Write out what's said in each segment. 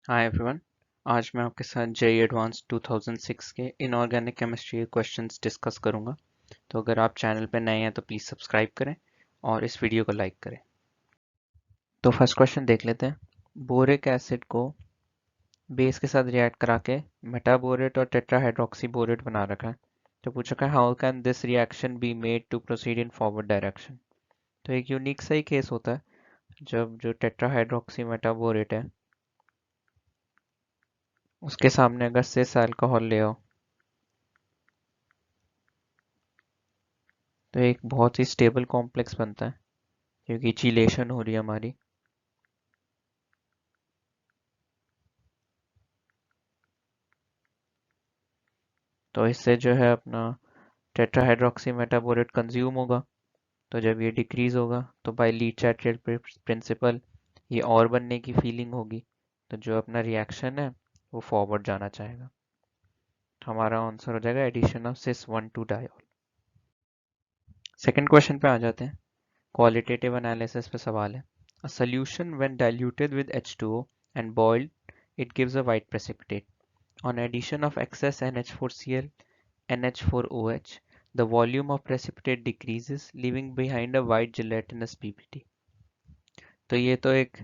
Hi everyone. आज मैं आपके साथ जेईई एडवांस 2006 के इनऑर्गेनिक केमिस्ट्री के क्वेश्चंस डिस्कस करूंगा। तो अगर आप चैनल पर नए हैं तो प्लीज़ सब्सक्राइब करें और इस वीडियो को लाइक करें। तो फर्स्ट क्वेश्चन देख लेते हैं। बोरिक एसिड को बेस के साथ रिएक्ट करा के मेटाबोरेट और टेट्राहाइड्रोक्सीबोरेट बना रखा है। तो पूछ रखा है how can this reaction be made to proceed in forward direction. तो एक यूनिक सा ही केस होता है जब जो टेट्राहाइड्रोक्सी मेटाबोरेट है उसके सामने अगर सिस अल्कोहल ले आओ तो एक बहुत ही स्टेबल कॉम्प्लेक्स बनता है क्योंकि चिलेशन हो रही है हमारी। तो इससे जो है अपना टेट्राहाइड्रोक्सी मेटाबोरेट कंज्यूम होगा। तो जब ये डिक्रीज होगा तो बाय लीच-चार्टियर प्रिंसिपल ये और बनने की फीलिंग होगी। तो जो अपना रिएक्शन है वो फॉरवर्ड जाना चाहेगा। तो हमारा आंसर हो जाएगा addition of cis 1 two diol. Second question पे आ जाते हैं। क्वालिटेटिव एनालिसिस पे सवाल है। A solution when diluted with H2O and boiled it gives a white precipitate. On addition of excess NH4Cl, NH4OH, the volume of precipitate decreases, leaving behind a white gelatinous PPT. तो ये तो एक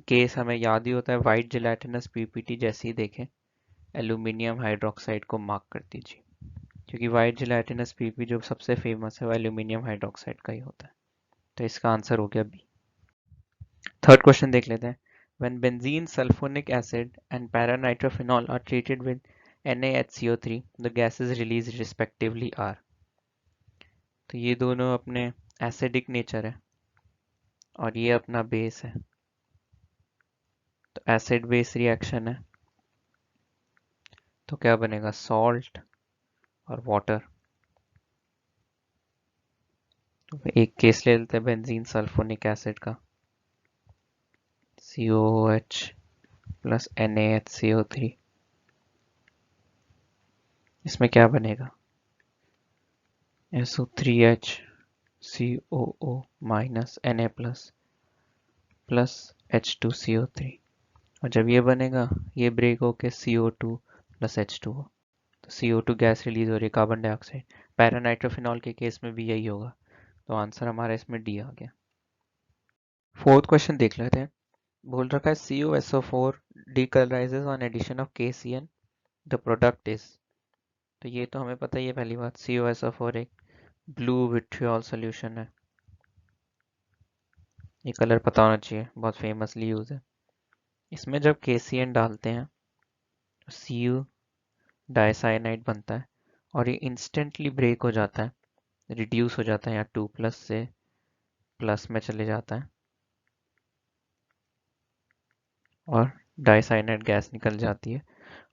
case हमें याद ही होता है, white gelatinous PPT जैसे ही देखें एल्यूमिनियम हाइड्रोक्साइड को मार्क कर दीजिए, क्योंकि वाइट जिलेटिनस पीपी जो सबसे फेमस है वो एल्यूमिनियम हाइड्रोक्साइड का ही होता है। तो इसका आंसर हो गया बी। थर्ड क्वेश्चन देख लेते हैं। When benzene, sulfonic acid and para-nitrophenol are treated with NaHCO3, the gases released respectively are। तो ये दोनों अपने एसिडिक नेचर है और ये अपना बेस है। तो एसिड बेस रिएक्शन है तो क्या बनेगा, सॉल्ट और वाटर। तो एक केस ले लेते हैं बेंजीन सल्फोनिक एसिड का, COOH प्लस NaHCO3। इसमें क्या बनेगा, SO3H COO minus Na plus plus H2CO3। और जब ये बनेगा ये ब्रेक होके CO2 प्लस H2O। तो CO2 गैस रिलीज हो रही है, कार्बन डाइऑक्साइड। पैरानाइट्रोफिनॉल के केस में भी यही होगा। तो आंसर हमारा इसमें डी आ गया। फोर्थ क्वेश्चन देख लेते हैं। बोल रखा है CuSO4 decolourises on addition of KCN, the product is. तो ये तो हमें पता ही है पहली बात, CuSO4 एक ब्लू विट्रियोल सोल्यूशन है। ये कलर पता होना चाहिए, बहुत फेमसली यूज है। इसमें जब KCN डालते हैं तो Cu डाइसाइनाइड बनता है और ये इंस्टेंटली ब्रेक हो जाता है, रिड्यूस हो जाता है, यहाँ 2 प्लस से प्लस में चले जाता है और डाइसाइनाइड गैस निकल जाती है।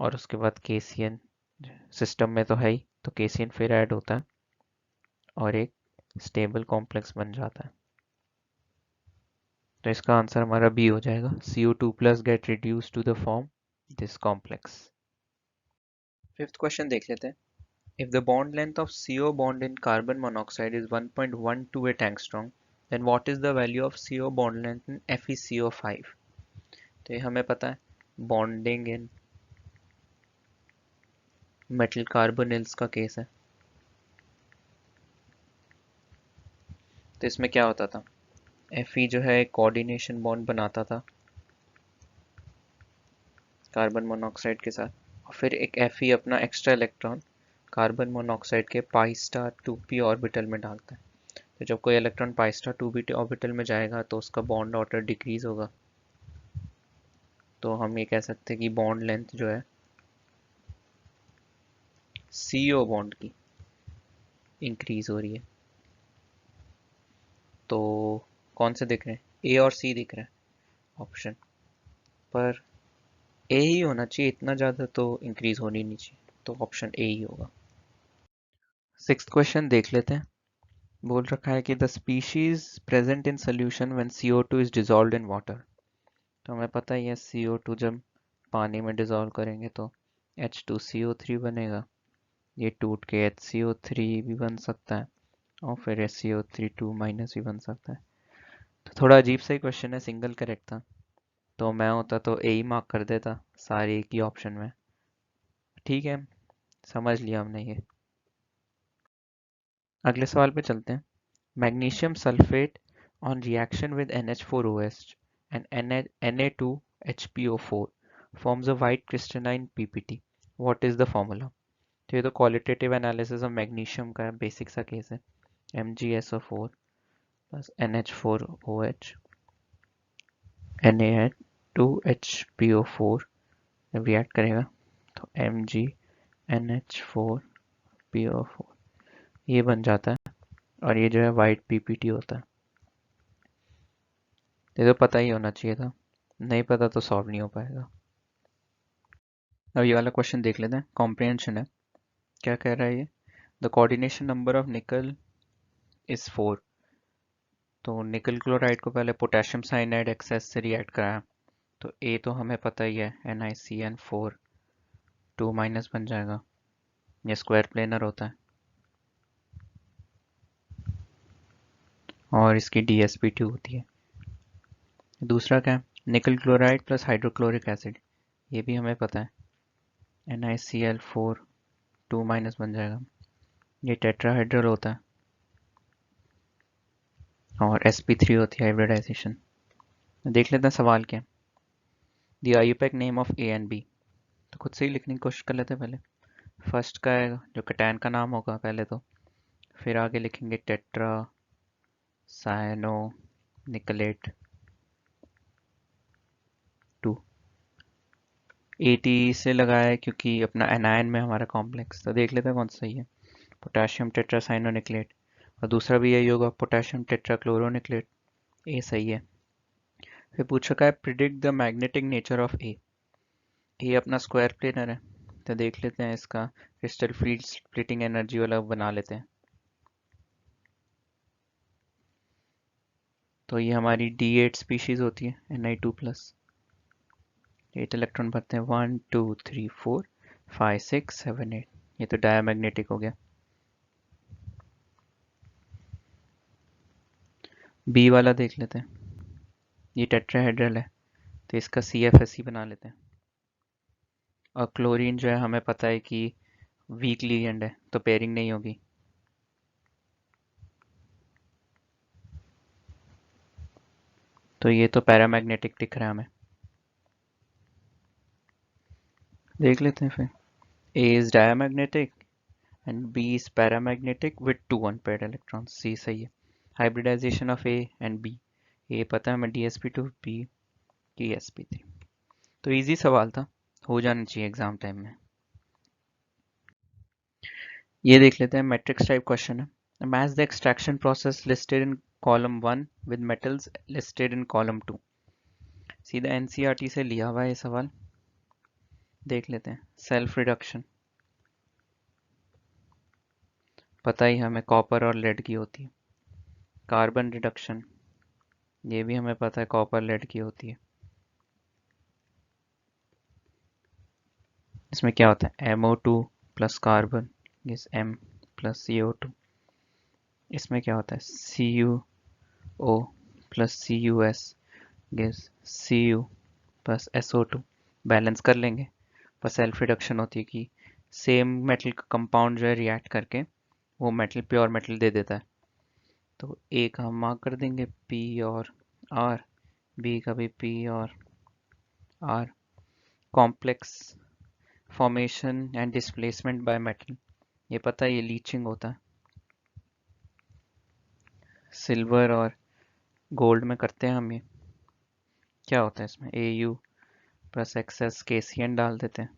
और उसके बाद KCN सिस्टम में तो है ही, तो KCN फिर ऐड होता है और एक स्टेबल कॉम्प्लेक्स बन जाता है। तो इसका आंसर हमारा बी हो जाएगा, CO2 plus get reduce to the form this complex. Fifth question देख लेते हैं। If the bond length of CO bond in carbon monoxide is 1.128 angstrom, then what is the value of CO bond length in FeCO5? तो ये हमें पता है, bonding in metal carbonyls का case है। तो इसमें क्या होता था, Fe जो है एक कोऑर्डिनेशन बॉन्ड बनाता था कार्बन मोनोऑक्साइड के साथ, और फिर एक Fe अपना एक्स्ट्रा इलेक्ट्रॉन कार्बन मोनोऑक्साइड के पाई स्टार 2p ऑर्बिटल में डालता है। तो जब कोई electron pi star 2p orbital में जाएगा तो उसका बॉन्ड ऑर्डर डिक्रीज होगा। तो हम ये कह सकते हैं कि बॉन्ड लेंथ जो है CO बॉन्ड की इंक्रीज हो रही है। तो कौन से दिख रहे हैं, ए और सी दिख रहे हैं ऑप्शन पर। ए ही होना चाहिए, इतना ज़्यादा तो इंक्रीज होनी नहीं चाहिए, तो ऑप्शन ए ही होगा। सिक्स्थ क्वेश्चन देख लेते हैं। बोल रखा है कि the species present in solution when CO2 is dissolved in water. तो हमें पता ही है CO2 जब पानी में डिजॉल्व करेंगे तो H2CO3 बनेगा, ये टूट के HCO3 भी बन सकता है और फिर SCO3 2 माइनस भी बन सकता है। तो थोड़ा अजीब सा ही क्वेश्चन है, सिंगल करेक्ट था। तो मैं होता तो ए ही मार्क कर देता सारे एक ही ऑप्शन में। ठीक है, समझ लिया हमने ये। अगले सवाल पे चलते हैं। Magnesium sulphate on reaction with NH4OH and Na2HPO4 forms a white crystalline PPT. What is the formula? तो ये तो क्वालिटेटिव एनालिसिस ऑफ मैग्नीशियम का बेसिक सा केस है। MgSO4 प्लस NH4OH Na2HPO4 जब रिएक्ट करेगा तो MgNH4PO4 ये बन जाता है, और ये जो है वाइट पीपीटी होता है। ये तो पता ही होना चाहिए था, नहीं पता तो सॉल्व नहीं हो पाएगा। अब ये वाला क्वेश्चन देख लेते हैं, कॉम्प्रिहेंशन है। क्या कह रहा है ये? द कोऑर्डिनेशन नंबर ऑफ निकल इज 4। तो निकल क्लोराइड को पहले पोटेशियम साइनाइड एक्सेस से रिएक्ट कराया, तो ए तो हमें पता ही है, NiCN4 2 माइनस बन जाएगा, ये स्क्वायर प्लेनर होता है, और इसकी DsP2 होती है। दूसरा क्या है? निकल क्लोराइड प्लस हाइड्रोक्लोरिक एसिड, ये भी हमें पता है, NiCl4 2 माइनस बन जाएगा, ये टेट्राहाइड्रल होता है, और sp3 होती है हाइब्रिडाइजेशन। देख लेते हैं सवाल क्या। The IUPAC name of A and B, तो खुद से ही लिखने की कोशिश कर लेते हैं। पहले फर्स्ट का है जो कटैन का नाम होगा पहले तो, फिर आगे लिखेंगे टेट्रा साइनो निकलेट 2। AT से लगाया है क्योंकि अपना एनायन में हमारा कॉम्प्लेक्स, तो देख लेते हैं कौन सा सही है। पोटेशियम टेट्रा साइनो निकलेट, और दूसरा भी यही होगा, potassium tetra chloro nickelate, A सही है। फिर पूछ रखा है predict the magnetic nature of A. ये अपना स्क्वायर प्लेनर है, तो देख लेते हैं इसका क्रिस्टल फील्ड स्प्लिटिंग एनर्जी वाला बना लेते हैं। तो ये हमारी D8 स्पीशीज होती है, Ni2+, 8 इलेक्ट्रॉन भरते हैं, 1 2 3 4 5 6 7 8, ये तो डायमैग्नेटिक हो गया। बी वाला देख लेते हैं, ये टेट्राहेड्रल है, तो इसका CFSE बना लेते हैं। और क्लोरीन जो है हमें पता है कि वीक लिगेंड है, तो पेयरिंग नहीं होगी। तो ये तो पैरामैग्नेटिक दिख रहा है हमें, देख लेते हैं फिर। A is diamagnetic and B is paramagnetic with 2 unpaired electrons, C सही है। Hybridization of A and B, A पता है हमें DsP2, B की sp3। तो इजी सवाल था, हो जाना चाहिए एग्जाम टाइम में। ये देख लेते हैं, मैट्रिक्स टाइप क्वेश्चन है। Match the extraction process listed in column 1 with metals listed in column 2। सीधा NCERT से लिया हुआ है ये सवाल, देख लेते हैं। सेल्फ रिडक्शन पता ही हमें कॉपर और लेड की होती है। कार्बन रिडक्शन ये भी हमें पता है कॉपर लेड की होती है। इसमें क्या होता है, MO2 plus carbon is M plus CO2। इसमें क्या होता है, CuO plus CuS gives Cu plus SO2। Balance कर लेंगे, पर सेल्फ रिडक्शन होती है कि सेम मेटल का कंपाउंड जो है रिएक्ट करके वो मेटल प्योर मेटल दे देता है। तो ए का हम मार्क कर देंगे P और R, B का भी P और R। Complex formation and displacement by metal, ये पता है, ये लीचिंग होता है, सिल्वर और गोल्ड में करते हैं हम ये। क्या होता है इसमें, Au प्लस एक्सेस KCN डाल देते हैं,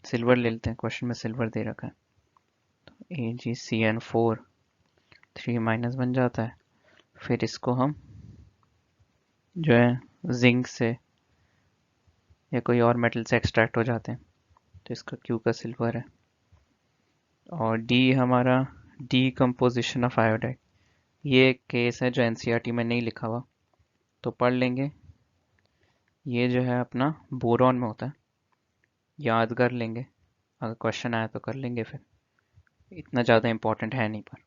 सिल्वर ले लेते हैं, क्वेश्चन में सिल्वर दे रखा है, तो AgCN4 3 माइनस बन जाता है। फिर इसको हम जो है जिंक से या कोई और मेटल से एक्सट्रैक्ट हो जाते हैं, तो इसका Q का सिल्वर है। और D हमारा डीकम्पोजिशन ऑफ आयोडाइड, ये एक केस है जो NCERT में नहीं लिखा हुआ, तो पढ़ लेंगे। ये जो है अपना बोरॉन में होता है, याद कर लेंगे, अगर क्वेश्चन आया तो कर लेंगे, फिर इतना ज़्यादा इम्पोर्टेंट है नहीं। पर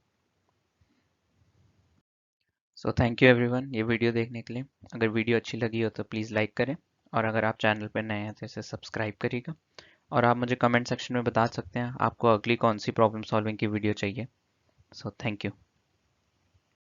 सो थैंक यू एवरीवन ये वीडियो देखने के लिए। अगर वीडियो अच्छी लगी हो तो प्लीज़ लाइक करें, और अगर आप चैनल पर नए हैं तो इसे सब्सक्राइब करिएगा। और आप मुझे कमेंट सेक्शन में बता सकते हैं आपको अगली कौन सी प्रॉब्लम सॉल्विंग की वीडियो चाहिए। So thank you.